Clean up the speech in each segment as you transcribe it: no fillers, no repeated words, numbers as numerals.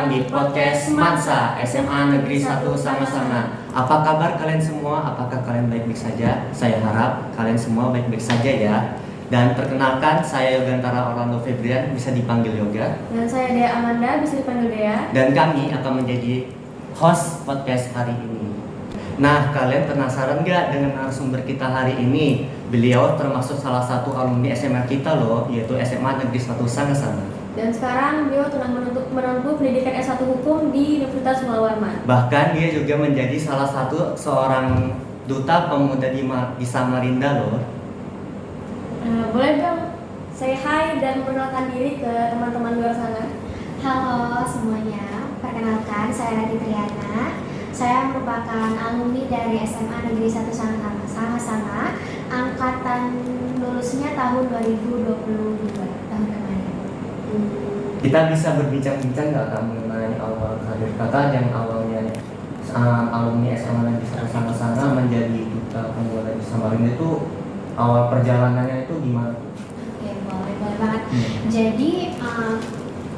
datang di podcast Mansa SMA Negeri 1 Sama-Sama. Apa kabar kalian semua? Apakah kalian baik-baik saja? Saya harap kalian semua baik-baik saja ya. Dan perkenalkan, saya Yogantara Orlando Febrian, bisa dipanggil Yoga. Dan saya Dea Amanda, bisa dipanggil Dea. Dan kami akan menjadi host podcast hari ini. Nah, kalian penasaran gak dengan narasumber kita hari ini? Beliau termasuk salah satu alumni SMA kita loh, yaitu SMA Negeri 1 Sama-Sama. Dan sekarang beliau tengah menempuh pendidikan S1 Hukum di Universitas Mula Warman. Bahkan dia juga menjadi salah satu seorang duta pemuda di Samarinda loh. Boleh dong say hi dan perkenalkan diri ke teman-teman luar sana. Halo semuanya, perkenalkan saya Rati Triana. Saya merupakan alumni dari SMA Negeri 1 Sama-Sama. Angkatan lulusnya tahun 2022, tahun kemarin. Kita bisa berbincang-bincang nggak Kak mengenai awal karir Kakak yang awalnya alumni SMA Negeri 1 Sama-Sama menjadi duta pemuda di Samarinda itu awal perjalanannya itu gimana? Oke, boleh banget. Jadi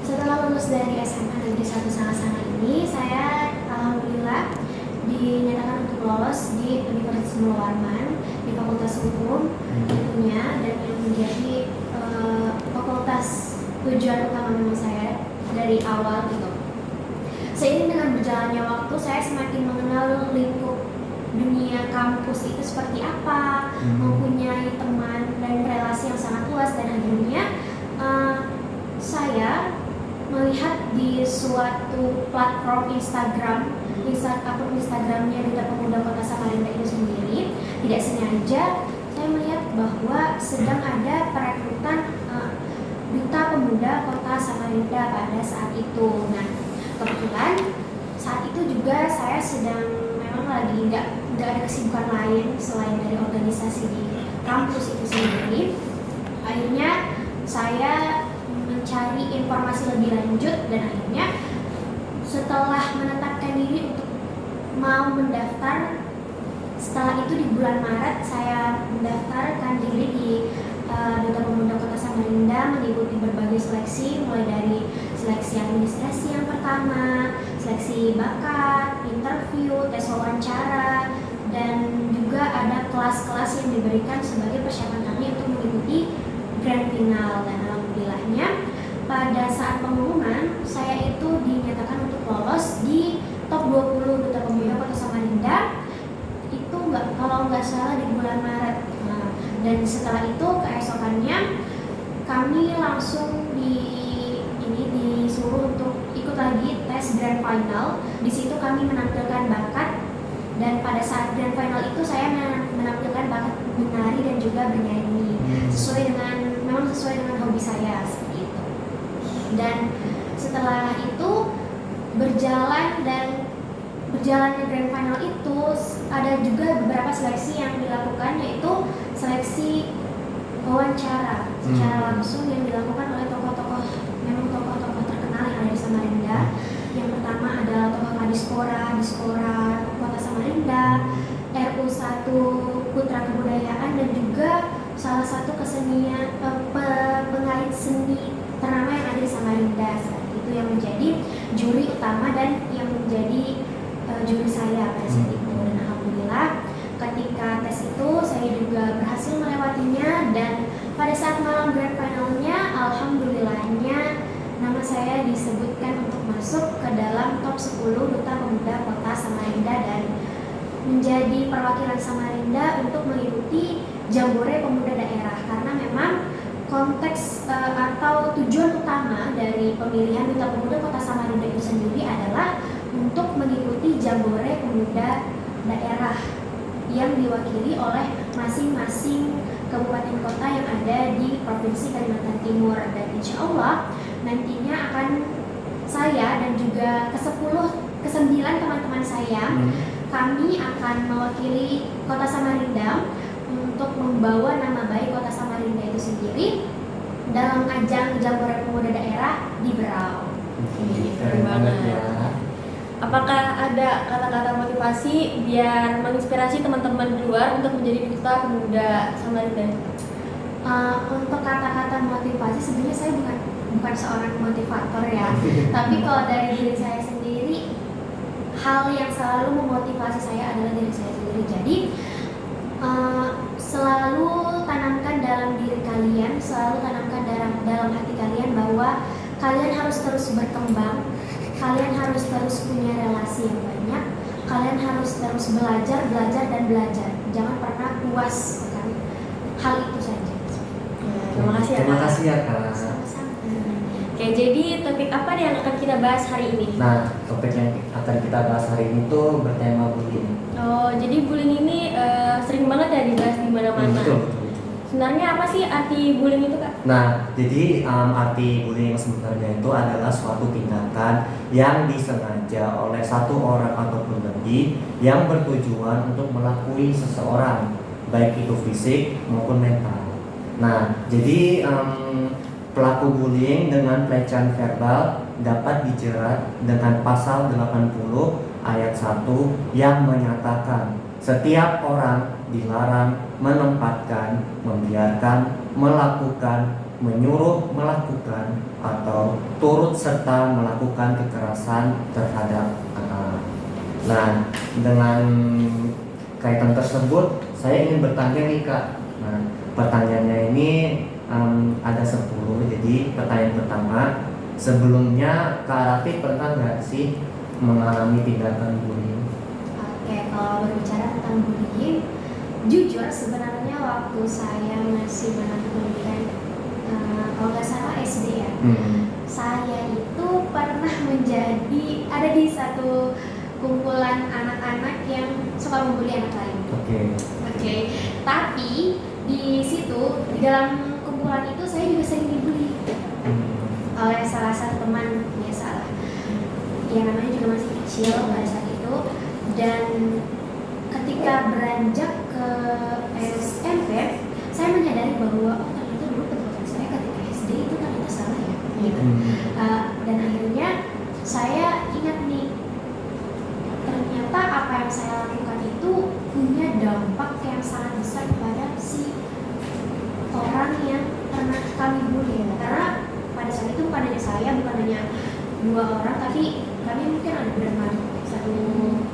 setelah lulus dari SMA Negeri 1 Sama-Sama ini, saya alhamdulillah dinyatakan untuk lolos di Universitas Mula Warman di Fakultas Hukum tentunya, dan yang menjadi fakultas tujuan utama memang saya dari awal gitu. Seiring dengan berjalannya waktu, saya semakin mengenal lingkup dunia kampus itu seperti apa, mempunyai teman dan relasi yang sangat luas, dan akhirnya saya melihat di suatu platform akun Instagramnya Duta Pemuda Kota Samarinda itu sendiri, tidak sengaja saya melihat bahwa sedang ada perekrutan Duta Pemuda Kota Samarinda pada saat itu. Nah, kebetulan saat itu juga saya sedang memang lagi nggak ada kesibukan lain selain dari organisasi di kampus itu sendiri. Akhirnya saya mencari informasi lebih lanjut, dan akhirnya setelah menetapkan diri untuk mau mendaftar, setelah itu di bulan Maret saya mendaftarkan diri di Duta Pemuda Kota Samarinda, mengikuti berbagai seleksi, mulai dari seleksi administrasi yang pertama, seleksi bakat, interview, tes wawancara, dan juga ada kelas-kelas yang diberikan sebagai persiapan kami untuk mengikuti grand final. Dan alhamdulillahnya pada saat pengumuman saya itu dinyatakan untuk lolos di top 20 Duta Pemuda Kota Samarinda. Itu kalau nggak salah di bulan Maret. Dan setelah itu keesokannya kami langsung disuruh untuk ikut lagi tes grand final. Di situ kami menampilkan bakat, dan pada saat grand final itu saya menampilkan bakat menari dan juga bernyanyi sesuai dengan hobi saya seperti itu. Dan setelah itu berjalannya grand final itu ada juga beberapa seleksi yang dilakukan, yaitu seleksi wawancara secara langsung yang dilakukan oleh tokoh-tokoh terkenal yang ada di Samarinda. Yang pertama adalah tokoh Dispora Kota Samarinda, RU1 Putra Kebudayaan, dan juga salah satu pengait seni ternama yang ada di Samarinda. Itu yang menjadi juri utama dan yang menjadi juri saya pada saat itu. Dan alhamdulillah ketika tes itu saya juga berhasil melewatinya, dan pada saat malam grand finalnya alhamdulillahnya nama saya disebutkan untuk masuk ke dalam top 10 Duta Pemuda Kota Samarinda dan menjadi perwakilan Samarinda untuk mengikuti Jambore Pemuda Daerah, karena memang konteks atau tujuan utama dari pemilihan Duta Pemuda Kota Samarinda itu sendiri adalah untuk mengikuti Jambore Pemuda Daerah yang diwakili oleh masing-masing kabupaten kota yang ada di Provinsi Kalimantan Timur. Dan insya Allah nantinya akan saya dan juga ke-9 teman-teman saya, kami akan mewakili Kota Samarinda untuk membawa nama baik Kota Samarinda itu sendiri dalam ajang Jambore Pemuda Daerah di Berau. Keren banget ya. Apakah ada kata-kata motivasi biar menginspirasi teman-teman di luar untuk menjadi duta pemuda Samarinda? Untuk kata-kata motivasi sebenarnya saya bukan seorang motivator ya. Tapi kalau dari diri saya sendiri, hal yang selalu memotivasi saya adalah diri saya sendiri. Jadi selalu tanamkan dalam diri kalian, selalu tanamkan dalam hati kalian bahwa kalian harus terus berkembang, kalian harus terus punya relasi yang banyak, kalian harus terus belajar dan belajar. Jangan pernah puas akan hal itu saja. Terima kasih ya, Terima Kak. kasih ya, Kak. Sama-sama. Oke, jadi topik apa nih yang akan kita bahas hari ini? Nah, topik yang akan kita bahas hari ini tuh bertema bullying. Oh, jadi bullying ini sering banget ya dibahas di mana-mana. Betul. Sebenarnya apa sih arti bullying itu, Kak? Nah, jadi arti bullying sebenarnya itu adalah suatu tindakan yang disengaja oleh satu orang ataupun lebih yang bertujuan untuk melakui seseorang, baik itu fisik maupun mental. Nah, jadi pelaku bullying dengan pelecehan verbal dapat dijerat dengan pasal 80 ayat 1 yang menyatakan setiap orang dilarang menempatkan, membiarkan, melakukan, menyuruh melakukan, atau turut serta melakukan kekerasan terhadap anak. Nah, dengan kaitan tersebut, saya ingin bertanya nih, Kak. Nah, pertanyaannya ini ada 10. Jadi pertanyaan pertama, sebelumnya Kak Rati pernah nggak sih mengalami tindakan bullying? Oke, kalau berbicara tentang bullying, jujur sebenarnya waktu saya masih menempuh pendidikan, kalau nggak salah SD ya, saya itu pernah ada di satu kumpulan anak-anak yang suka membuli anak lain. Oke. Tapi di situ, di dalam kumpulan itu saya juga sering dibully oleh salah satu teman, biasalah. Ya namanya juga masih kecil pada saat itu. Dan ketika beranjak ke SMP, saya menyadari bahwa ternyata dulu perbuatan saya ketika SD itu ternyata salah ya. Gitu. Dan akhirnya saya ingat nih, ternyata apa yang saya lakukan itu punya dampak yang sangat besar kepada si orang yang pernah kami bully. Karena pada saat itu bukan hanya saya, bukan hanya 2 orang, tapi kami mungkin ada berenam, satu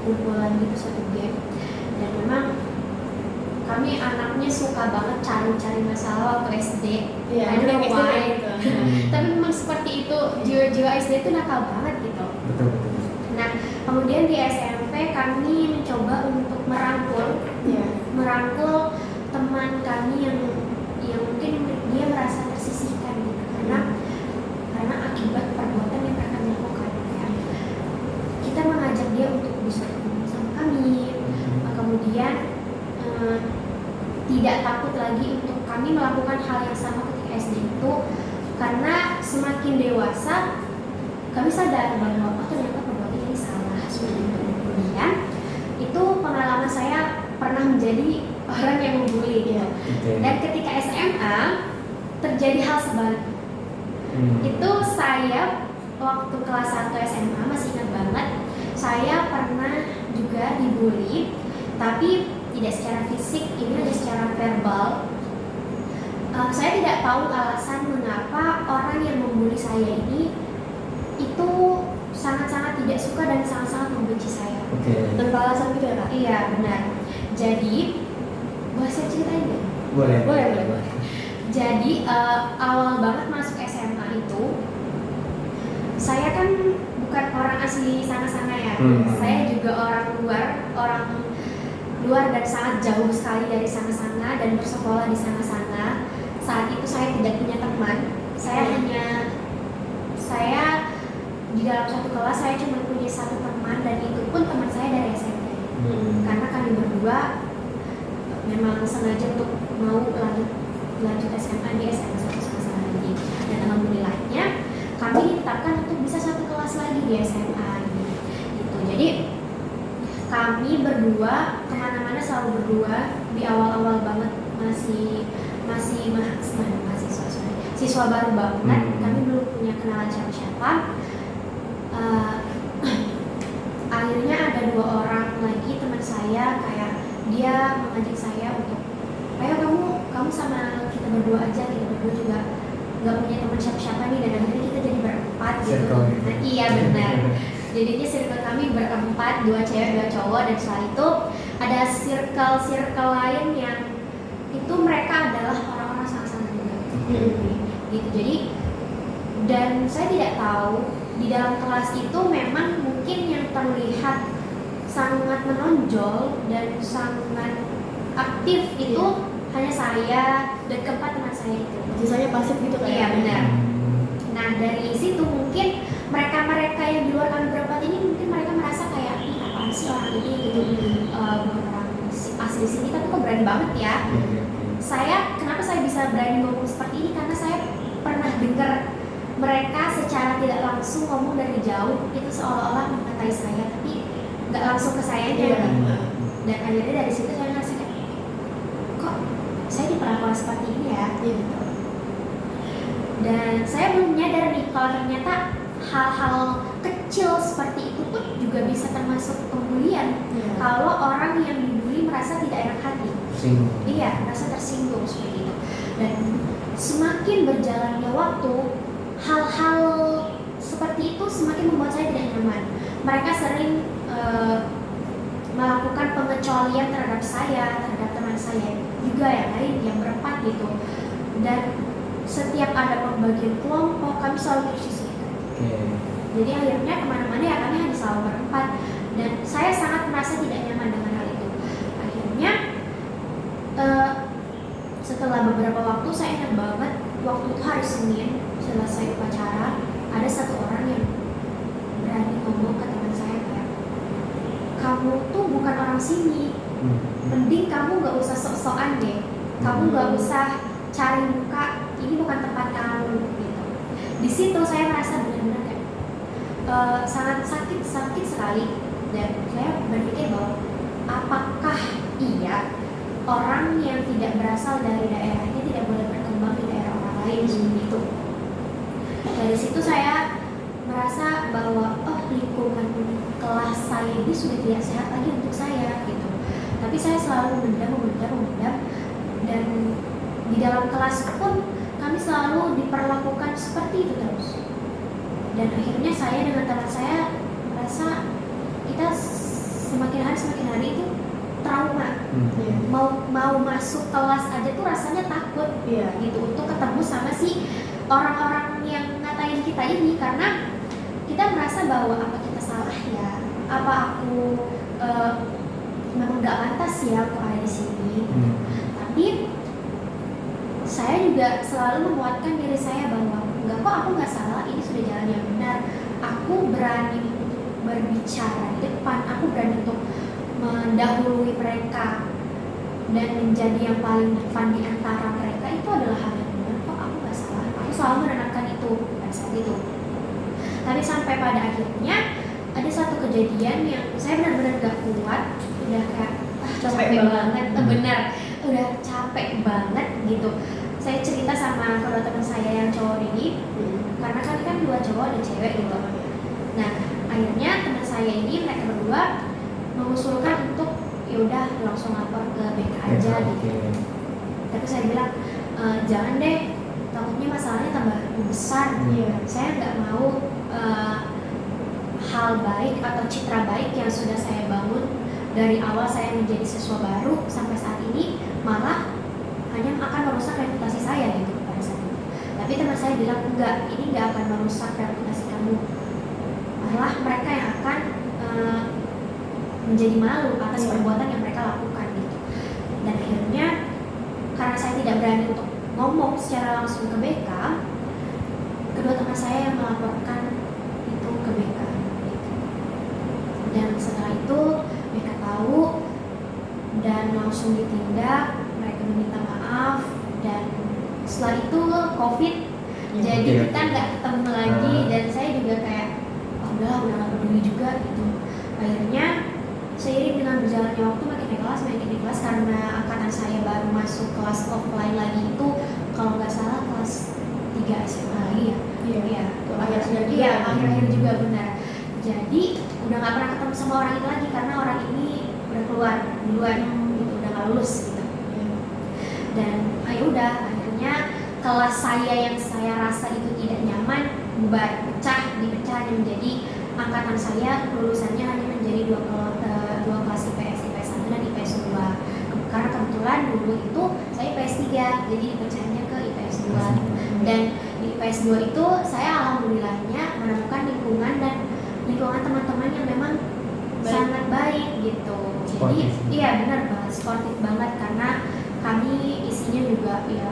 kumpulan gitu, satu geng. Dan memang kami anaknya suka banget cari-cari masalah waktu SD. Iya, I don't know gitu why. gitu. Tapi memang seperti itu, jiwa-jiwa SD itu nakal banget gitu. Betul. Nah, kemudian di SMP kami mencoba untuk merangkul teman kami yang mungkin dia merasa tersisihkan gitu, karena akibat perbuatan yang akan dilakukan ya. Kita mengajak dia untuk bisa ketemu sama kami, kemudian tidak takut lagi untuk kami melakukan hal yang sama ketika SD itu, karena semakin dewasa kami sadar bahwa ternyata perbuatan ini salah seperti itu. Kemudian itu pengalaman saya pernah menjadi orang yang membuli ya. Dan ketika SMA terjadi hal sebaliknya. Itu saya waktu kelas 1 SMA masih ingat banget, saya pernah juga dibully, tapi tidak secara fisik, ini hanya secara verbal. Saya tidak tahu alasan mengapa orang yang membuli saya ini itu sangat-sangat tidak suka dan sangat-sangat membenci saya. Tanpa alasan gitu ya, Kak? Iya, benar. Jadi, boleh saya ceritain nggak? Boleh. Jadi, awal banget masuk SMA itu, saya kan bukan orang asli sana-sana ya. Saya juga orang luar dan sangat jauh sekali dari sana-sana dan bersekolah di sana-sana. Saat itu saya tidak punya teman. Saya di dalam satu kelas saya cuma punya satu teman, dan itu pun teman saya dari SMP. Karena kami berdua memang sengaja untuk mau lanjut SMA di SMA satu sama lagi. Dan alhamdulillahnya kami ditetapkan untuk bisa satu kelas lagi di SMA gitu. Jadi kami berdua kemana-mana selalu berdua. Di awal-awal banget masih siswa baru banget, kami belum punya kenalan siapa-siapa. Akhirnya ada 2 orang lagi teman saya, kayak dia mengajak saya untuk, ayo kamu sama kita berdua aja, kita berdua juga nggak punya teman siapa-siapa nih, dan akhirnya kita jadi berempat gitu. Circle. Nah, iya benar. Jadinya circle kami berempat, 2 cewek 2 cowok, dan setelah itu ada circle lain yang itu mereka adalah orang-orang sama-sama juga. Gitu. Jadi dan saya tidak tahu di dalam kelas itu memang mungkin yang terlihat sangat menonjol dan sangat aktif itu hanya saya dan keempat teman saya itu. Sisanya pasif gitu kan? Iya benar. Nah dari situ mungkin mereka yang di luar kami berempat ini mungkin mereka merasa kayak ih apaan sih orang ini gitu, bukan orang asli sini tapi kok berani banget ya. Kenapa saya bisa berani ngomong seperti ini, karena saya pernah dengar mereka secara tidak langsung ngomong dari jauh itu seolah-olah mengatai saya tapi nggak langsung ke saya aja. Dan akhirnya dari situ saya ngerasa kayak kok saya diperlakukan seperti ini ya gitu. Dan saya belum nyadar nih kalau ternyata hal-hal kecil seperti itu pun juga bisa termasuk pembulian. Kalau orang yang dibully merasa tidak enak hati, iya, merasa tersinggung seperti itu. Dan semakin berjalannya waktu, hal-hal seperti itu semakin membuat saya tidak nyaman. Mereka sering melakukan pengecualian terhadap saya, terhadap teman saya juga yang lain yang berempat gitu. Dan setiap ada pembagian kelompok kami selalu tersisihkan. Jadi akhirnya kemana-mana ya kami hanya selalu berempat, dan saya sangat merasa tidak nyaman dengan hal itu. Akhirnya setelah beberapa waktu, saya ingat banget waktu itu hari Senin selesai upacara, ada satu orang yang berani ngomong ke teman saya kayak, kamu tuh bukan orang sini, mending kamu gak usah sok-sokan deh, kamu gak usah cari muka, ini bukan tempat kamu gitu. Di situ saya merasa benar-benar kayak sangat sakit sekali, dan saya berpikir bahwa apakah iya orang yang tidak berasal dari daerahnya tidak boleh berkembang di daerah orang lain seperti itu. Dari situ saya merasa bahwa lingkungan kelas saya ini sudah tidak sehat lagi untuk saya gitu. Tapi saya selalu memendam, dan di dalam kelas pun kami selalu diperlakukan seperti itu terus. Dan akhirnya saya dengan teman saya merasa kita semakin hari itu trauma. Mau masuk kelas aja tuh rasanya takut gitu untuk ketemu sama si orang-orang yang ngatain kita ini, karena kita merasa bahwa apa kita salah ya, apa aku memang gak pantas ya untuk ada di sini. Tapi saya juga selalu menguatkan diri saya bahwa enggak kok, aku nggak salah, ini sudah jalan yang benar. Aku berani untuk berbicara di depan, aku berani untuk mendahului mereka dan menjadi yang paling depan di antara mereka, itu adalah hal yang benar kok, aku nggak salah. Aku selalu menanamkan itu pada saat itu. Tapi sampai pada akhirnya ada satu kejadian yang saya benar-benar gak kuat, udah kayak capek banget, benar, udah capek banget gitu. Saya cerita sama kedua teman saya yang cowok ini, karena kan 2 cowok dan cewek gitu. Nah akhirnya teman saya ini, mereka berdua mengusulkan untuk yaudah langsung lapor ke BK aja gitu. Tapi saya bilang jangan deh, takutnya masalahnya tambah besar. Saya nggak mau hal baik atau citra baik yang sudah saya bangun dari awal saya menjadi siswa baru sampai saat ini malah hanya akan merusak reputasi saya gitu pada saat itu. Tapi teman saya bilang enggak, ini enggak akan merusak reputasi kamu, malah mereka yang akan menjadi malu atas perbuatan yang mereka lakukan gitu. Dan akhirnya karena saya tidak berani untuk ngomong secara langsung ke BK, kedua teman saya yang melaporkan itu ke BK gitu. Dan setelah itu BK tahu dan langsung ditindak, mereka meminta maaf, dan setelah itu COVID, jadi kita nggak ketemu lagi, dan saya juga kayak udah nggak peduli juga gitu. Akhirnya seiring dengan berjalannya waktu makin di kelas karena angkatan saya baru masuk kelas offline lagi itu kalau nggak salah kelas 3 SMA lagi ya. Iya, akhir-akhir juga benar. Jadi udah nggak pernah ketemu sama orang ini lagi karena orang ini udah keluar duluan gitu, udah nggak lulus gitu. Dan udah akhirnya kelas saya yang saya rasa itu tidak nyaman bubar, dipecah menjadi angkatan saya lulusannya hanya menjadi dua kelas IPS 1 dan IPS 2. Karena kebetulan dulu itu saya IPS 3, jadi dipecahnya ke IPS 2. Dan di IPS 2 itu saya alhamdulillahnya menemukan lingkungan teman-teman yang memang sangat baik gitu. Jadi iya benar banget, sportif banget, karena kami isinya juga ya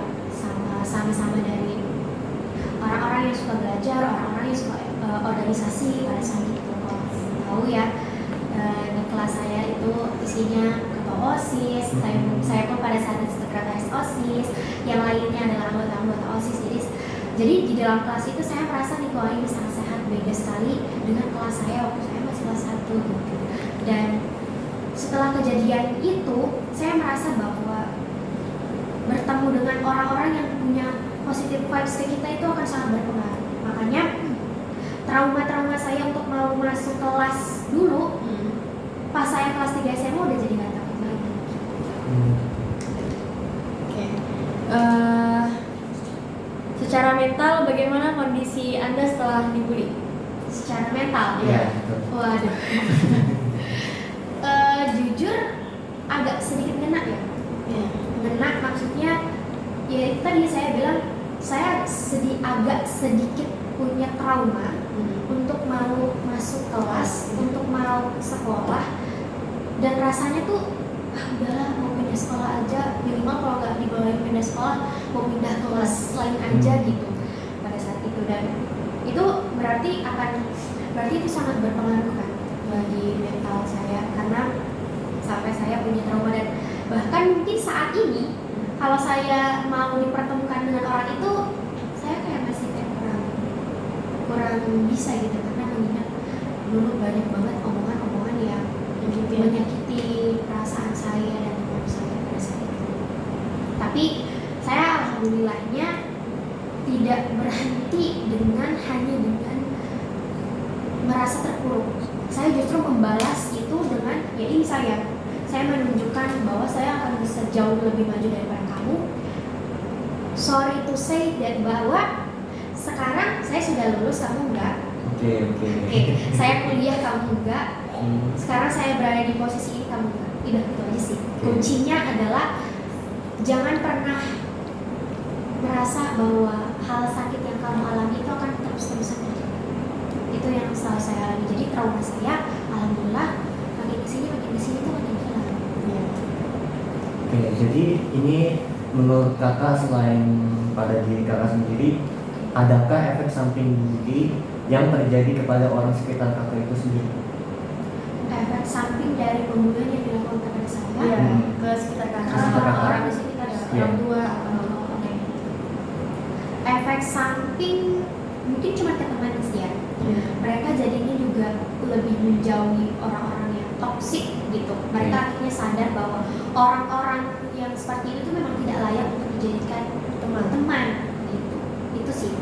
sama-sama dari orang-orang yang suka belajar, orang-orang yang suka organisasi pada saat itu. Kalau tahu ya, di kelas saya itu isinya ketua OSIS, saya pun pada saat itu sekretaris OSIS, yang lainnya adalah anggota-anggota OSIS. Jadi di dalam kelas itu saya merasa lingkungan ini sangat sehat, beda sekali dengan kelas saya waktu saya masih kelas 1 gitu. Dan setelah kejadian itu, saya merasa bahwa bertemu dengan orang-orang yang punya positive vibes ke kita itu akan sangat berpengaruh. Makanya trauma saya untuk mau masuk kelas dulu, pas saya kelas 3 SMA udah jadi gak takut lagi. Oke. Secara mental bagaimana kondisi Anda setelah dibully? Secara mental? Iya, betul. Waduh. Jujur agak sedikit ngena ya. Ngena maksudnya ya itu tadi saya bilang saya agak sedikit punya trauma untuk mau masuk kelas, untuk mau sekolah, dan rasanya tuh udahlah mau pindah sekolah aja, minimal kalau nggak dibolehin pindah sekolah mau pindah kelas lain aja gitu pada saat itu. Dan itu berarti itu sangat berpengaruh kan bagi mental saya, karena sampai saya punya trauma. Dan bahkan mungkin saat ini kalau saya mau dipertemukan dengan orang itu, saya kayak masih kurang bisa gitu, karena mengingat dulu banyak banget omongan-omongan yang menyakiti perasaan saya dan teman saya pada saat itu. Tapi saya alhamdulillahnya tidak berhenti hanya dengan merasa terpuruk. Saya justru membalas itu dengan ya ini saya menunjukkan bahwa saya akan bisa jauh lebih maju daripada kamu. Sorry to say that bahwa sekarang saya sudah lulus, kamu enggak. Oke. Saya kuliah, kamu enggak. Sekarang saya berada di posisi ini, kamu enggak. Udah itu aja sih. Kuncinya adalah jangan pernah merasa bahwa hal sakit yang kamu alami itu akan terus-terusan terjadi. Itu yang selalu saya alami. Jadi trauma saya, alhamdulillah makin kesini tuh makin hilang. Oke, jadi ini menurut kakak, selain pada diri kakak sendiri, adakah efek samping bully yang terjadi kepada orang sekitar kakak itu sendiri? Efek samping dari pembunuhan yang dilakukan kepada saya? Iya, ke sekitar kakak, orang di sekitar orang tua. Oke. Efek samping mungkin cuma ke teman sih ya. Mereka jadinya juga lebih menjauhi orang-orang yang toksik gitu. Mereka akhirnya sadar bahwa orang-orang yang seperti itu memang tidak layak untuk dijadikan teman gitu. Itu sih.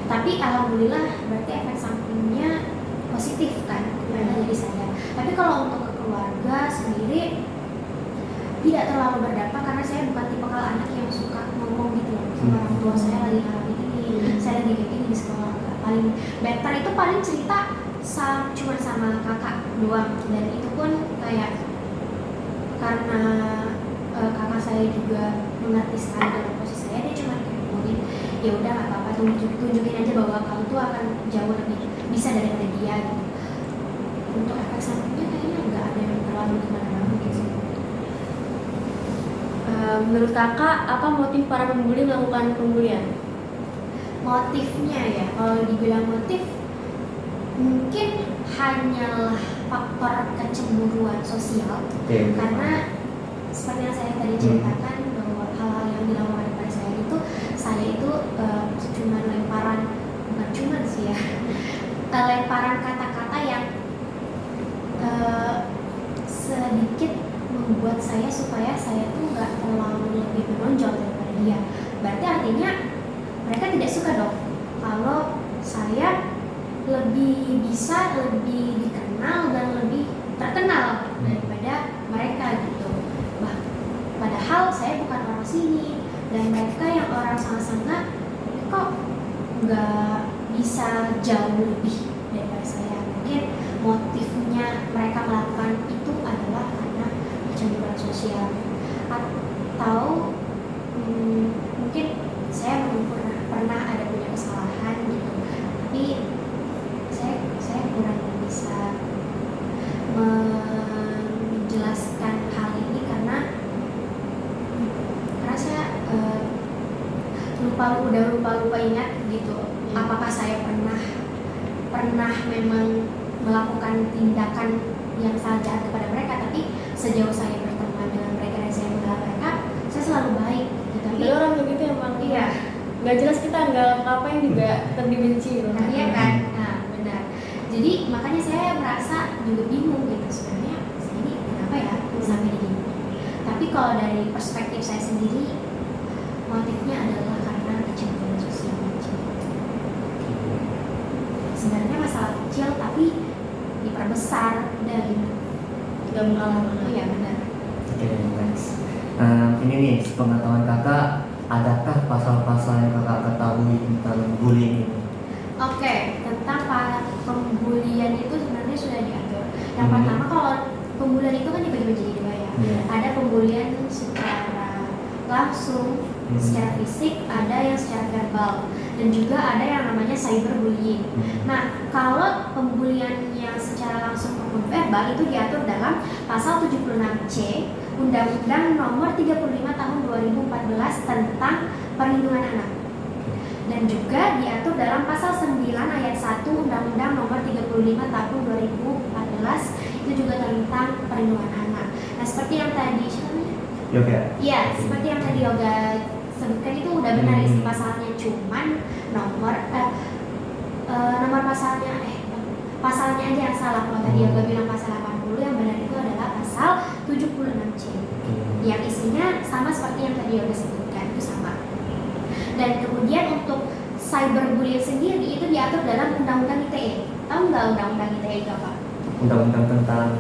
Tapi alhamdulillah berarti efek sampingnya positif kan, mereka jadi sadar. Tapi kalau untuk ke keluarga sendiri tidak terlalu berdampak, karena saya bukan tipe anak yang suka ngomong gitu loh sama orang tua saya lagi ngalamin ini, saya lagi kayak gini di sekolah. Paling better itu paling cerita cuma sama kakak doang, dan itu pun kayak karena kakak saya juga mengerti sekali dalam posisi saya, dia cuma kayak ngomongin ya udah nggak apa-apa, tunjukin aja bahwa kamu tuh akan jauh lebih bisa daripada dia gitu. Untuk efek sampingnya kayaknya nggak ada yang terlalu gimana gitu. Menurut kakak, apa motif para pembuli melakukan pembulian? Motifnya ya, kalau dibilang motif mungkin hanyalah faktor kecemburuan sosial. Karena seperti yang saya tadi ceritakan bahwa hal-hal yang dilakukan kepada saya itu cuma bukan cuma sih ya, lemparan kata-kata yang sedikit membuat saya supaya saya tuh nggak terlalu lebih menonjol daripada dia. Berarti artinya mereka tidak suka dong kalau saya lebih bisa, lebih dikenal dan lebih terkenal daripada mereka gitu. Padahal saya bukan orang sini, Dan mereka yang orang sangat-sangat kok nggak bisa jauh lebih daripada saya. Mungkin motifnya mereka melakukan itu adalah karena kecemburuan sosial, atau mungkin saya belum pernah ada punya kesalahan gitu, tapi saya kurang bisa menjelaskan hal ini karena saya lupa ingat gitu. Apakah saya pernah memang melakukan tindakan yang sangat jahat kepada mereka, tapi sejauh saya berteman dengan mereka dan saya mengenal mereka, saya selalu baik gitu. Tapi Jadi orang begitu emang iya, nggak jelas kita nggak ngapain juga terdibenci gitu. nah, iya kan, nah benar. Jadi makanya saya merasa juga bingung gitu, sebenarnya saya ini kenapa ya sampai begini. Tapi kalau dari perspektif saya sendiri, motifnya adalah karena kecemburuan sosial aja. Sebenarnya masalah kecil tapi diperbesar dari Nggak mengalami. oh ya benar. Oke, next. Ini nih, sepengetahuan kakak, adakah pasal-pasal yang kakak ketahui tentang bullying ini? Oke, tentang pembulian itu sebenarnya sudah diatur. Yang pertama, kalau pembulian itu kan dibagi menjadi dua ya. Ada pembulian secara langsung, secara fisik, ada yang secara verbal, dan juga ada yang namanya cyberbullying. Nah, kalau pembulian yang secara langsung maupun verbal itu diatur dalam pasal 76C Undang-Undang Nomor 35 Tahun 2014 tentang Perlindungan Anak. Dan juga diatur dalam pasal 9 ayat 1 Undang-Undang Nomor 35 Tahun 2014 itu juga tentang perlindungan anak. Nah, seperti yang tadi Yoga. iya, seperti yang tadi Yoga sebutkan itu udah benar isi pasalnya, cuman nomor pasalnya aja yang salah. Kalau tadi Yoga bilang pasal 80, yang benar itu adalah pasal 76C yang isinya sama seperti yang tadi Yoga sebutkan, itu sama. Dan kemudian untuk cyberbullying sendiri itu diatur dalam Undang-Undang ITE. Tahu nggak Undang-Undang ITE itu apa? Undang-undang tentang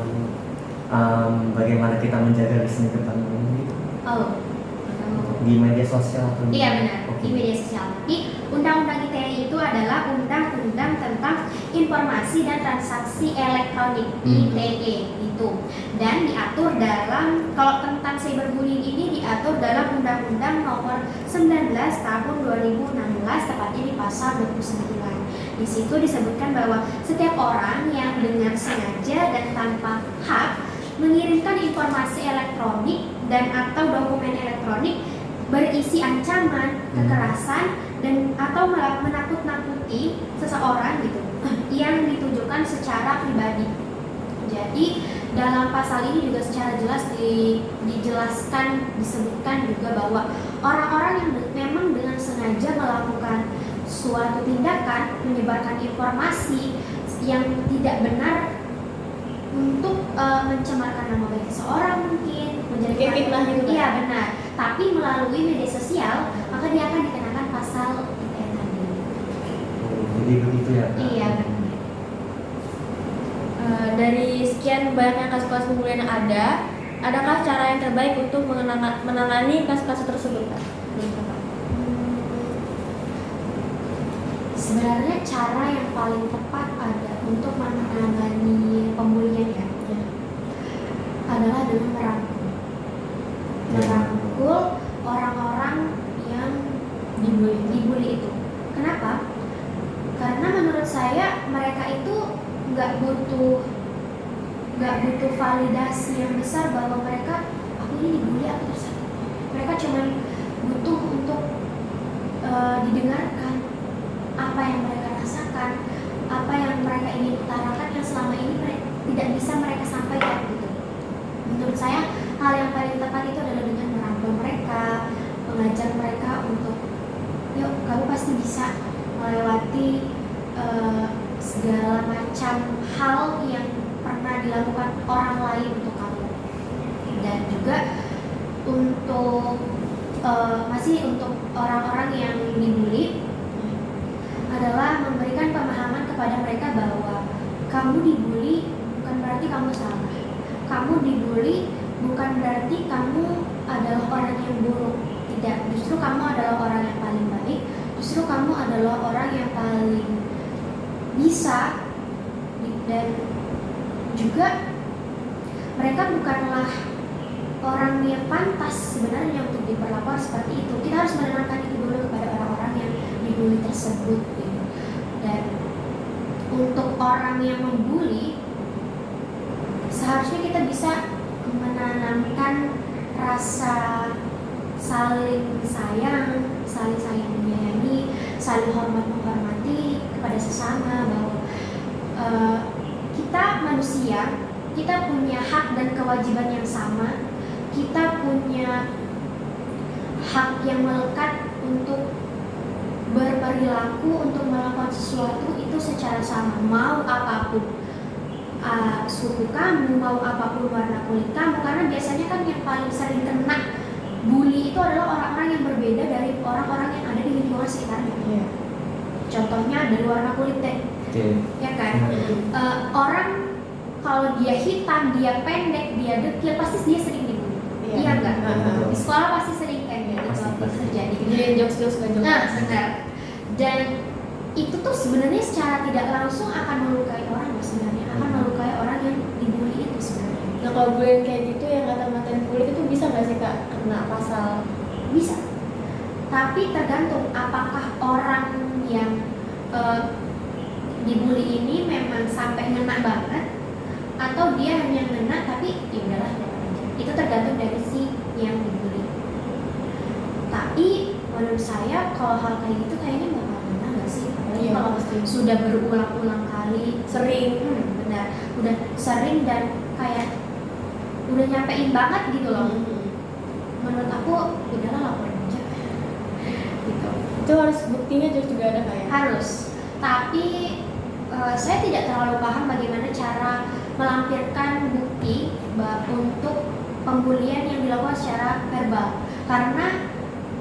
bagaimana kita menjaga listening tentang Oh, di media sosial atau iya benar, Oke. di media sosial. Tapi Undang-Undang ITE itu adalah undang-undang tentang informasi dan transaksi elektronik ITE itu, dan diatur dalam, kalau tentang cyberbullying ini diatur dalam Undang-Undang Nomor 19 Tahun 2016, tepatnya di pasal 29. Di situ disebutkan bahwa setiap orang yang dengan sengaja dan tanpa hak mengirimkan informasi elektronik dan atau dokumen elektronik berisi ancaman, kekerasan, dan atau menakut-nakuti seseorang gitu yang ditujukan secara pribadi. Jadi dalam pasal ini juga secara jelas dijelaskan, disebutkan juga bahwa orang-orang yang memang dengan sengaja melakukan suatu tindakan, menyebarkan informasi yang tidak benar untuk mencemarkan nama baik seseorang, mungkin menjadi fitnah gitu kan? Iya benar. Tapi melalui media sosial, maka dia akan dikenakan pasal ITE tadi. Jadi begitu ya Kak? Iya benar. Dari sekian banyaknya kasus-kasus pembulian yang ada, adakah cara yang terbaik untuk menangani kasus-kasus tersebut, Kak? Sebenarnya cara yang paling tepat ada untuk menangani pembulian ya, adalah dengan merangkul orang-orang yang dibully itu. Kenapa? Karena menurut saya mereka itu nggak butuh validasi yang besar bahwa mereka, aku ini dibully, aku tersakiti. Mereka cuma butuh untuk didengarkan apa yang mereka rasakan, apa yang mereka ingin utarakan yang selama ini tidak bisa mereka sampaikan gitu. Menurut saya hal yang paling tepat itu adalah dengan merangkul mereka, mengajak mereka untuk, yuk kamu pasti bisa melewati segala macam hal yang pernah dilakukan orang lain untuk kamu. Dan juga untuk masih untuk orang-orang yang dibully adalah memberikan pemahaman kepada mereka bahwa kamu dibully bukan berarti kamu salah. Kamu dibully bukan berarti kamu adalah orang yang buruk. Tidak. justru kamu adalah orang yang paling baik, justru kamu adalah orang yang paling bisa, dan juga mereka bukanlah orang yang pantas sebenarnya untuk diperlakukan seperti itu. Kita harus menenangkan itu dulu kepada orang-orang yang dibully tersebut gitu. Dan untuk orang yang membuli, seharusnya kita bisa menanamkan rasa saling sayang, saling menyayangi, saling hormat menghormati kepada sesama, bahwa kita manusia, kita punya hak dan kewajiban yang sama, kita punya hak yang melekat untuk berperilaku, untuk melakukan sesuatu itu secara sama, mau apapun suku kamu, mau apapun warna kulit kamu, karena biasanya kan yang paling sering kena bully itu adalah orang-orang yang berbeda dari orang-orang yang ada di lingkungan sekitarnya. Iya. Contohnya dari warna kulit deh, ya kan? Orang kalau dia hitam, dia pendek, dia dekil, pasti dia sering dibully. Iya enggak? Di sekolah pasti sering kan ya itu terjadi. Jadi jokes gak jelas. Nah, benar. Dan itu tuh sebenarnya secara tidak langsung akan melukai orang sebenarnya, akan melukai orang yang dibully itu sebenarnya. Nah kalau bullying kayak gitu yang kata-katain bully itu bisa nggak sih Kak kena pasal? Bisa. Tapi tergantung apakah orang yang dibully ini memang sampai ngena banget, atau dia hanya ngena tapi ya udahlah jangan aja. Itu tergantung dari si yang dibully. Tapi menurut saya kalau hal kayak gitu kayaknya bakal ngena nggak sih? Apalagi kalau sudah berulang-ulang kali, Sering. benar, udah sering dan kayak udah nyampein banget gitu loh. Menurut aku udahlah laporin aja gitu. Itu harus buktinya juga ada kayak. Harus. Tapi saya tidak terlalu paham bagaimana cara melampirkan bukti untuk pembulian yang dilakukan secara verbal, karena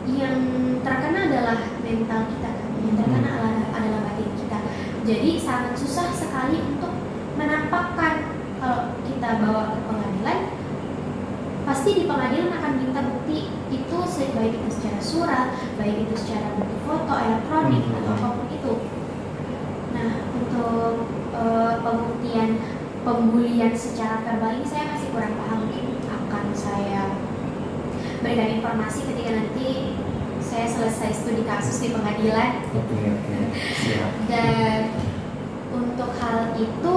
yang terkena adalah mental kita kan, yang terkena adalah batin kita. Jadi sangat susah sekali untuk menampakkan. Kalau kita bawa ke pengadilan, pasti di pengadilan akan minta bukti itu, baik itu secara surat, baik itu secara bukti foto, elektronik, atau apapun itu. Nah, untuk pembuktian pembulian secara verbal ini saya masih kurang paham. Mungkin akan saya berikan informasi ketika nanti saya selesai studi kasus di pengadilan. Oke, siap. Dan untuk hal itu,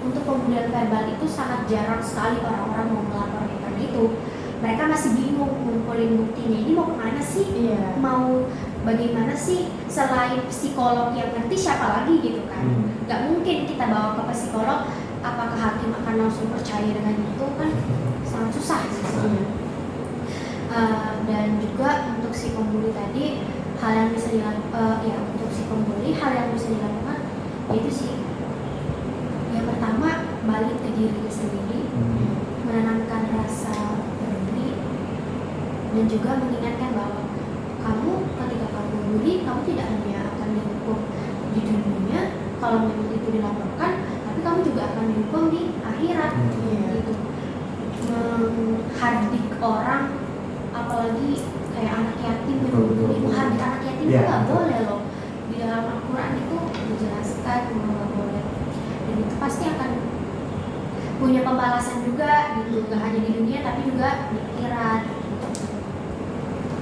untuk pembulian verbal itu sangat jarang sekali orang-orang mau melaporkan itu. Mereka masih bingung ngumpulin buktinya. Ini mau kemana sih? Iya. Mau bagaimana sih? Selain psikolog yang ngerti, siapa lagi gitu kan? Gak mungkin kita bawa ke psikolog, apakah hakim akan langsung percaya dengan itu kan? Sangat susah gitu. Dan juga untuk si pembuli tadi, hal yang bisa dilakukan, untuk si pembuli hal yang bisa dilakukan yaitu sih yang pertama, balik ke diri sendiri, menanamkan rasa peduli, dan juga mengingatkan bahwa kamu ketika kamu bully, kamu tidak hanya akan dihukum di dunia kalau memang itu dilaporkan, tapi kamu juga akan dihukum di akhirat. Gitu. Menghardik orang, apalagi kayak anak yatim yang dibully, menghardik anak yatim itu nggak boleh loh. Di dalam Al-Quran itu dijelaskan nggak boleh. Dan itu pasti akan punya pembalasan juga gitu, nggak hanya di dunia tapi juga di akhirat gitu.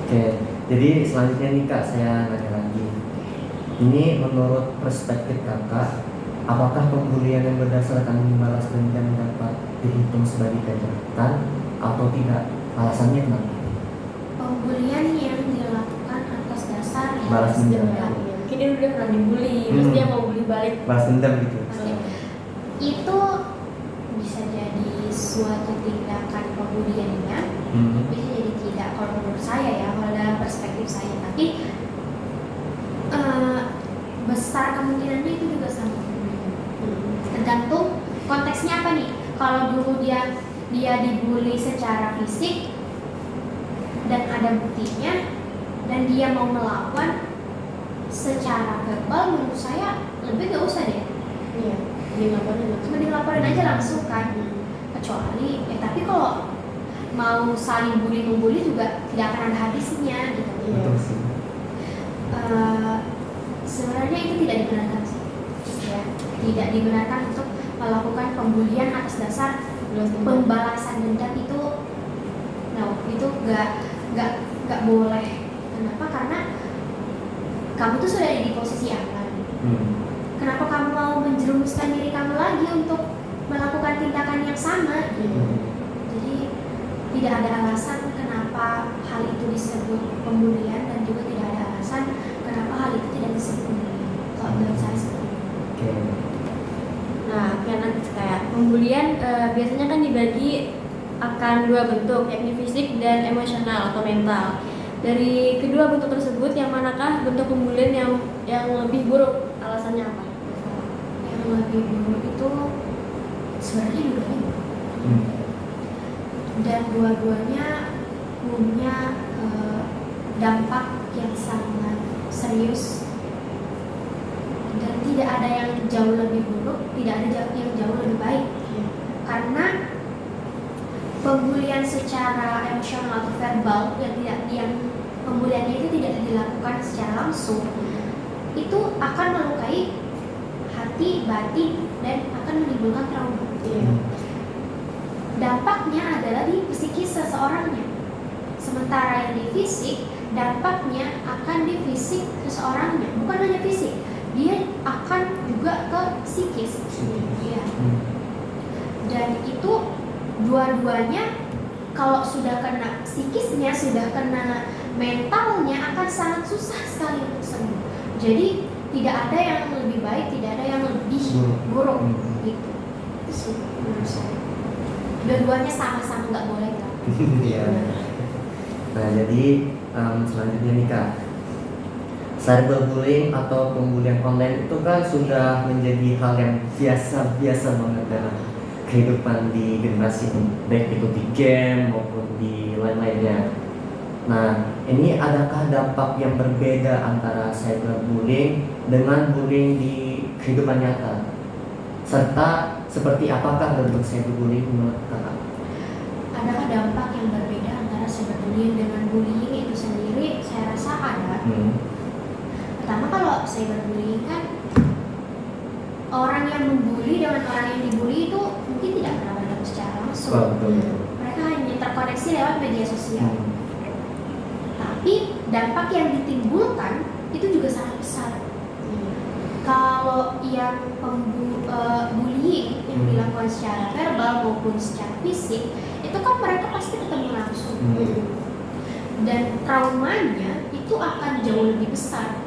Oke, jadi selanjutnya nih Kak, saya nanya lagi. Ini menurut perspektif Kakak, apakah pembulian yang berdasarkan membalas dendam dapat dihitung sebagai kejahatan atau tidak? Alasannya kenapa? Pembulian yang dilakukan atas dasar Balas dendam. Mungkin dia udah pernah dibully, terus dia mau bully balik. Balas dendam gitu. Itu bisa jadi suatu tindakan pembuliannya, bisa jadi tidak. Kalau menurut saya ya, kalau dalam perspektif saya, tapi besar kemungkinannya itu juga sama pembulian. Tergantung konteksnya apa nih. Kalau dulu dia dibully secara fisik dan ada buktinya, dan dia mau melawan secara verbal, menurut saya lebih gak usah deh. Iya. Mending laporin aja langsung kan. Kecuali tapi kalau mau saling bully membuli juga tidak tidak akan ada habisnya gitu. Betul sih. Sebenarnya itu tidak dibenarkan sih, ya. Tidak dibenarkan untuk melakukan pembulian atas dasar pembalasan dendam itu, itu nggak boleh. Kenapa? Karena kamu tuh sudah ada di posisi aman. Kenapa kamu mau menjerumuskan diri kamu lagi untuk melakukan tindakan yang sama? Jadi tidak ada alasan kenapa hal itu disebut pembulian, dan juga tidak ada alasan kenapa hal itu tidak disebut pembulian. Kalau menurut saya seperti itu. Oke. Nah, kayak pembulian biasanya kan dibagi akan dua bentuk, yakni fisik dan emosional atau mental. Dari kedua bentuk tersebut, yang manakah bentuk pembulian yang lebih buruk? Alasannya apa? Yang lebih buruk itu sebenarnya dua-duanya buruk. Dan dua-duanya punya dampak yang sangat serius, dan tidak ada yang jauh lebih buruk, tidak ada yang jauh lebih baik. Karena pembulian secara emosional atau verbal yang pembuliannya itu tidak dilakukan secara langsung, itu akan melukai hati, batin, dan akan menimbulkan trauma. Dampaknya adalah di psikis seseorangnya. Sementara yang di fisik, dampaknya akan di fisik seseorangnya, bukan hanya fisik, dia akan juga ke psikis. Ya. Dan itu dua-duanya, kalau sudah kena psikisnya, sudah kena mentalnya, akan sangat susah sekali untuk sembuh. Jadi tidak ada yang lebih baik, tidak ada yang lebih buruk. Gitu. Itu sih menurut saya. Dua-duanya sama-sama nggak boleh kan? Iya. Nah, jadi selanjutnya nih Kak, cyberbullying atau pembulian online itu kan sudah menjadi hal yang biasa banget dalam kehidupan di generasi ini, baik itu di game maupun di lain-lainnya. Nah, ini adakah dampak yang berbeda antara cyberbullying dengan bullying di kehidupan nyata? Serta seperti apakah bentuk cyberbullying menurut Kakak? Adakah dampak yang berbeda antara cyberbullying dengan bullying itu sendiri? Saya rasa ada. Pertama, kalau cyberbullying kan orang yang membuli dengan orang yang dibully itu mungkin tidak pernah bertemu secara langsung. Mereka hanya terkoneksi lewat media sosial. Tapi dampak yang ditimbulkan itu juga sangat besar. Kalau yang bullying yang dilakukan secara verbal maupun secara fisik, itu kan mereka pasti ketemu langsung. Dan traumanya itu akan jauh lebih besar.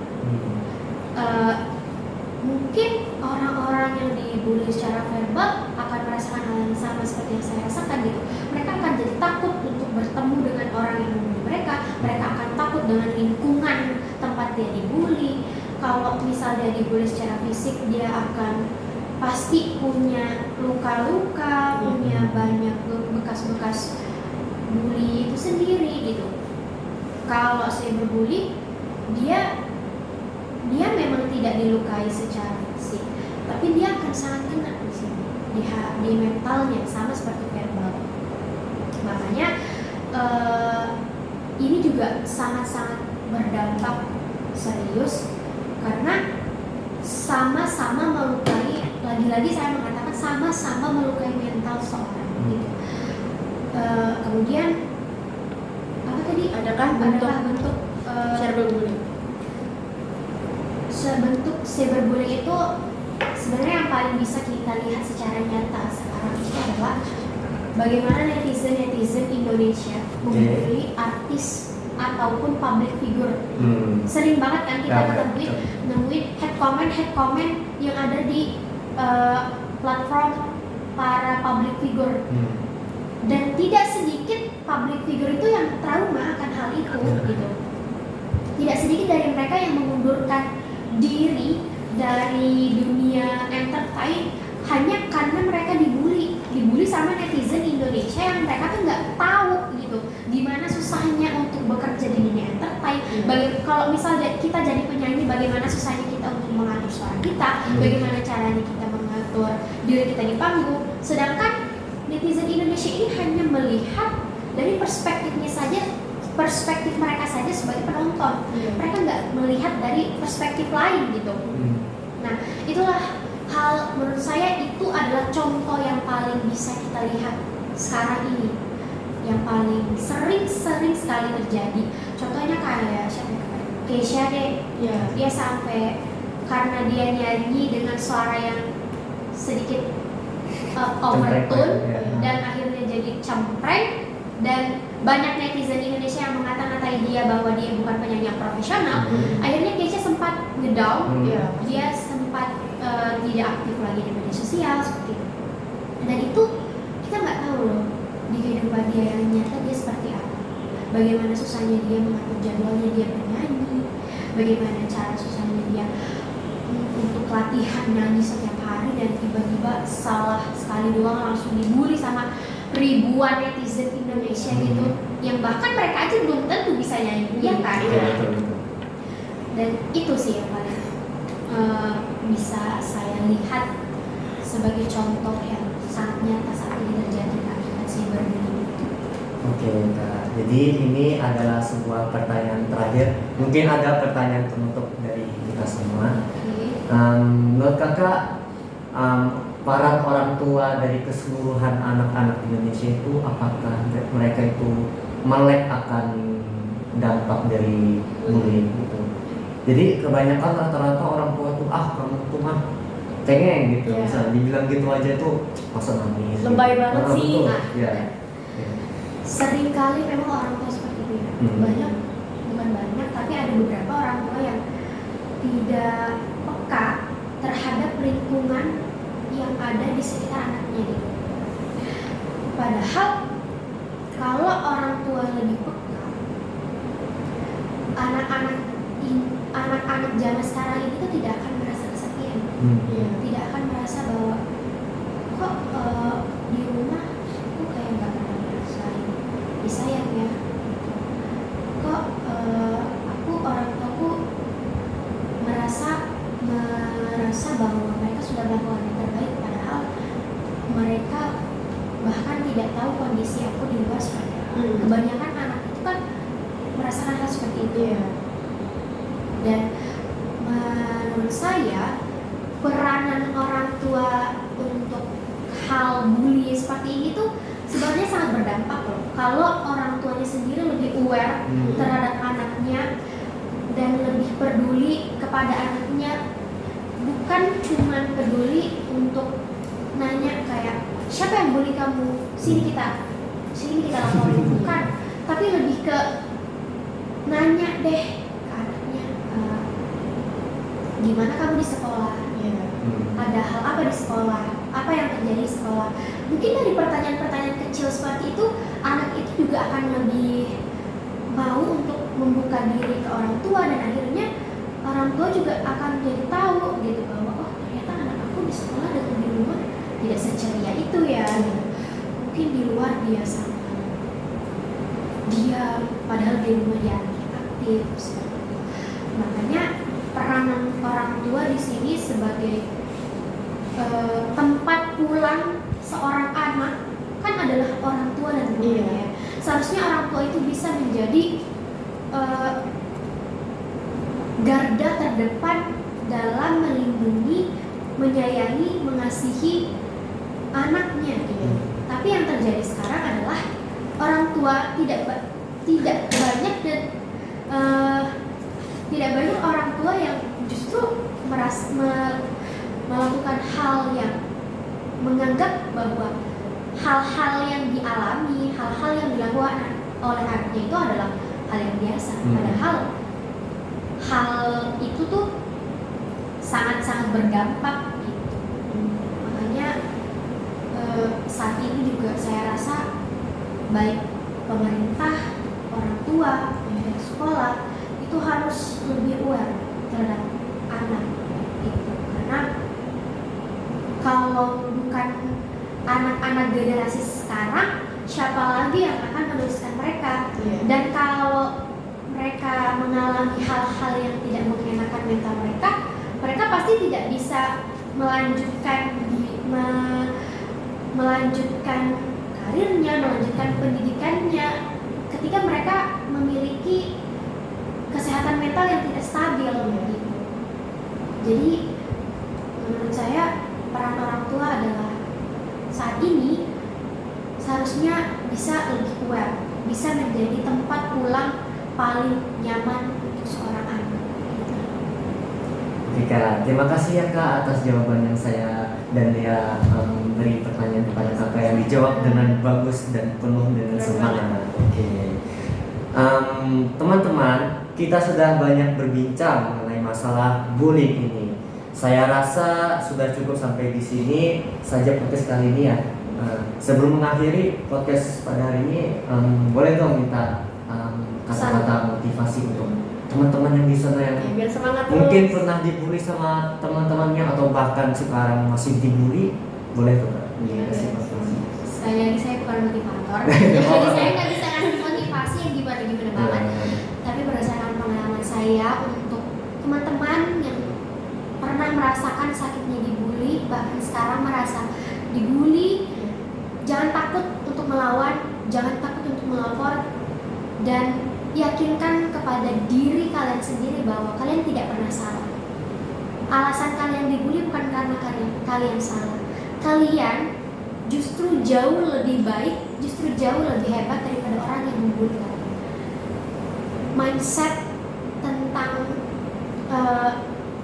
Mungkin orang-orang yang dibully secara verbal akan merasakan hal yang sama seperti yang saya rasakan gitu. Mereka akan jadi takut untuk bertemu dengan orang yang membuli mereka. Mereka akan takut dengan lingkungan tempat dia dibully. Kalau misalnya dia dibully secara fisik, dia akan pasti punya luka-luka, punya banyak bekas-bekas bully itu sendiri gitu. Kalau cyberbully, dia memang tidak dilukai secara fisik, tapi dia akan sangat kena di sini, di mentalnya, sama seperti verbal. Makanya ini juga sangat-sangat berdampak serius, karena sama-sama melukai. Lagi-lagi saya mengatakan sama-sama melukai mental seorang gitu. Kemudian apa tadi? Adakah bentuk cyberbullying? Sebentuk cyberbullying itu sebenarnya yang paling bisa kita lihat secara nyata sekarang itu adalah bagaimana netizen Indonesia membuli artis ataupun public figure. Sering banget kan kita nemuin head comment yang ada di platform para public figure. Dan tidak sedikit public figure itu yang trauma akan hal itu gitu. Tidak sedikit dari mereka yang mengundurkan diri dari dunia entertain hanya karena mereka dibully sama netizen Indonesia yang mereka tuh nggak tahu gitu gimana susahnya untuk bekerja di dunia entertain. Kalau misalnya kita jadi penyanyi, bagaimana susahnya kita untuk mengatur suara kita, bagaimana caranya kita mengatur diri kita di panggung. Sedangkan netizen Indonesia ini hanya melihat dari perspektifnya saja perspektif mereka saja sebagai penonton. Mereka nggak melihat dari perspektif lain gitu. Nah, itulah hal menurut saya itu adalah contoh yang paling bisa kita lihat sekarang ini, yang paling sering sekali terjadi. Contohnya kayak siapa? Keisha deh, dia sampai karena dia nyanyi dengan suara yang sedikit overtone dan akhirnya jadi cempreng, dan banyak netizen Indonesia yang mengata-ngatai dia bahwa dia bukan penyanyi yang profesional. Akhirnya Keisha sempat ngedown, dia sempat tidak aktif lagi di media sosial seperti itu. Dan itu kita nggak tahu loh di kehidupan dia yang nyata dia seperti apa. Bagaimana susahnya dia mengatur jadwalnya dia bernyanyi, bagaimana cara susahnya dia untuk latihan nyanyi setiap hari, dan tiba-tiba salah sekali doang langsung dibully sama ribuan netizen Indonesia gitu, yang bahkan mereka aja belum tentu bisa nyanyi, ya kan? Dan itu sih yang paling bisa saya lihat sebagai contoh yang sangat nyata saat ini terjadi akibat cyberbullying itu. Oke, Kak. Jadi ini adalah sebuah pertanyaan terakhir. Mungkin ada pertanyaan penutup dari kita semua. Menurut Kakak, para orang tua dari keseluruhan anak-anak Indonesia itu, apakah mereka itu melek akan dampak dari bullying gitu? Jadi kebanyakan rata-rata orang tua tuh, kamu tuh mah cengeng gitu, misalnya dibilang gitu aja tuh masa nangis. Lebay banget sih. Sering kali memang orang tua seperti itu ya. Bukan banyak, tapi ada beberapa orang tua yang tidak peka terhadap lingkungan yang ada di sekitar anaknya gitu. Padahal kalau orang tua lebih peka, anak-anak zaman sekarang ini tuh tidak akan merasa kesepian, tidak akan merasa bahwa kok di rumah aku kayak nggak pernah ngerasain disayang ya, kok orang tuaku merasa bahwa mereka sudah melakukan yang terbaik, padahal mereka bahkan tidak tahu kondisi aku di luar seperti apa. Kebanyakan anak itu kan merasakan hal seperti itu ya. Dan menurut saya peranan orang tua untuk hal bully seperti ini tuh sebenarnya sangat berdampak loh. Kalau orang tuanya sendiri lebih aware terhadap anaknya dan lebih peduli kepada anaknya, bukan cuma peduli untuk nanya kayak siapa yang bully kamu, sini kita laporin, bukan, tapi lebih ke nanya deh ke anaknya, gimana kamu di sekolah, ada hal apa di sekolah, apa yang terjadi di sekolah. Mungkin dari pertanyaan-pertanyaan kecil seperti itu, anak itu juga akan lebih mau untuk membuka diri ke orang tua, dan akhirnya orang tua juga akan jadi tahu gitu bahwa oh ternyata anak aku di sekolah dan di rumah tidak seceria itu ya. Mungkin di luar dia sama dia, padahal di rumah dia aktif seperti itu. Makanya peranan orang tua di sini sebagai tempat pulang seorang anak kan adalah orang tua dan gurunya. Seharusnya orang tua itu bisa menjadi garda terdepan dalam melindungi, menyayangi, mengasihi anaknya gitu. Tapi yang terjadi sekarang adalah orang tua tidak banyak dan tidak banyak orang tua yang justru melakukan hal yang menganggap bahwa hal-hal yang dialami, hal-hal yang dilakukan oleh anaknya itu adalah hal yang biasa. Padahal hal itu tuh sangat-sangat berdampak gitu. Makanya saat ini juga saya rasa baik pemerintah, orang tua, pihak sekolah itu harus lebih aware terhadap anak itu. Karena kalau bukan anak-anak generasi sekarang, siapa lagi yang akan meneruskan mereka? Dan kalau mereka mengalami hal-hal yang tidak mengenakan mental mereka, mereka pasti tidak bisa melanjutkan karirnya, melanjutkan pendidikannya ketika mereka memiliki Jadi menurut saya peran orang tua adalah saat ini seharusnya bisa lebih aware, bisa menjadi tempat pulang paling nyaman untuk seorang anak. Oke Kak, terima kasih ya Kak atas jawaban yang saya dan Lea beri pertanyaan kepada Kakak yang dijawab dengan bagus dan penuh dengan semangat. Oke. Teman-teman, kita sudah banyak berbincang mengenai masalah bullying ini. Saya rasa sudah cukup sampai di sini saja podcast kali ini ya. Sebelum mengakhiri podcast pada hari ini, boleh dong minta kata-kata motivasi untuk teman-teman yang di sana yang Ya, biar semangat mungkin terus. pernah dibully sama teman-temannya atau bahkan sekarang masih dibully, boleh tuh Kak? Iya, Kasih iya. motivasi. Sekali lagi saya bukan motivator, jadi saya nggak bisa ngasih motivasi yang gimana-gimana banget. Tapi berdasarkan pengalaman saya untuk teman-teman yang pernah merasakan sakitnya dibully, bahkan sekarang merasa dibully, jangan takut untuk melawan, jangan takut untuk melapor, dan yakinkan kepada diri kalian sendiri bahwa kalian tidak pernah salah. Alasan kalian dibully bukan karena kalian salah. Kalian justru jauh lebih baik, justru jauh lebih hebat daripada orang yang membuli kalian. Mindset tentang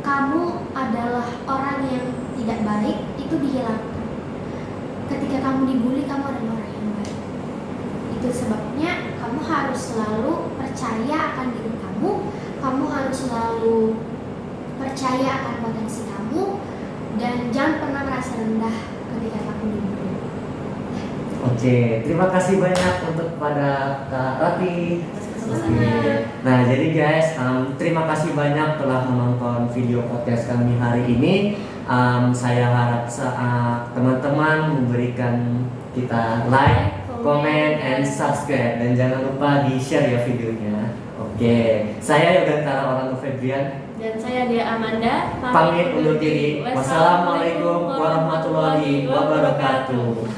kamu adalah orang yang tidak baik itu dihilangkan. Ketika kamu dibully, kamu adalah orang yang baik. Itu sebabnya kamu harus selalu percaya akan diri kamu. Kamu harus selalu percaya akan potensi kamu, dan jangan pernah merasa rendah ketika kamu dibully. Oke, terima kasih banyak untuk kepada Kak Rati. Sama-sama. Nah, jadi guys, terima kasih banyak telah menonton video podcast kami hari ini. Saya harap teman-teman memberikan kita like, comment, and subscribe, dan jangan lupa di share ya videonya. Oke, saya Yogantara Orlando Febrian. Dan saya Dia Amanda Pamit undur diri. Wassalamualaikum warahmatullahi wabarakatuh.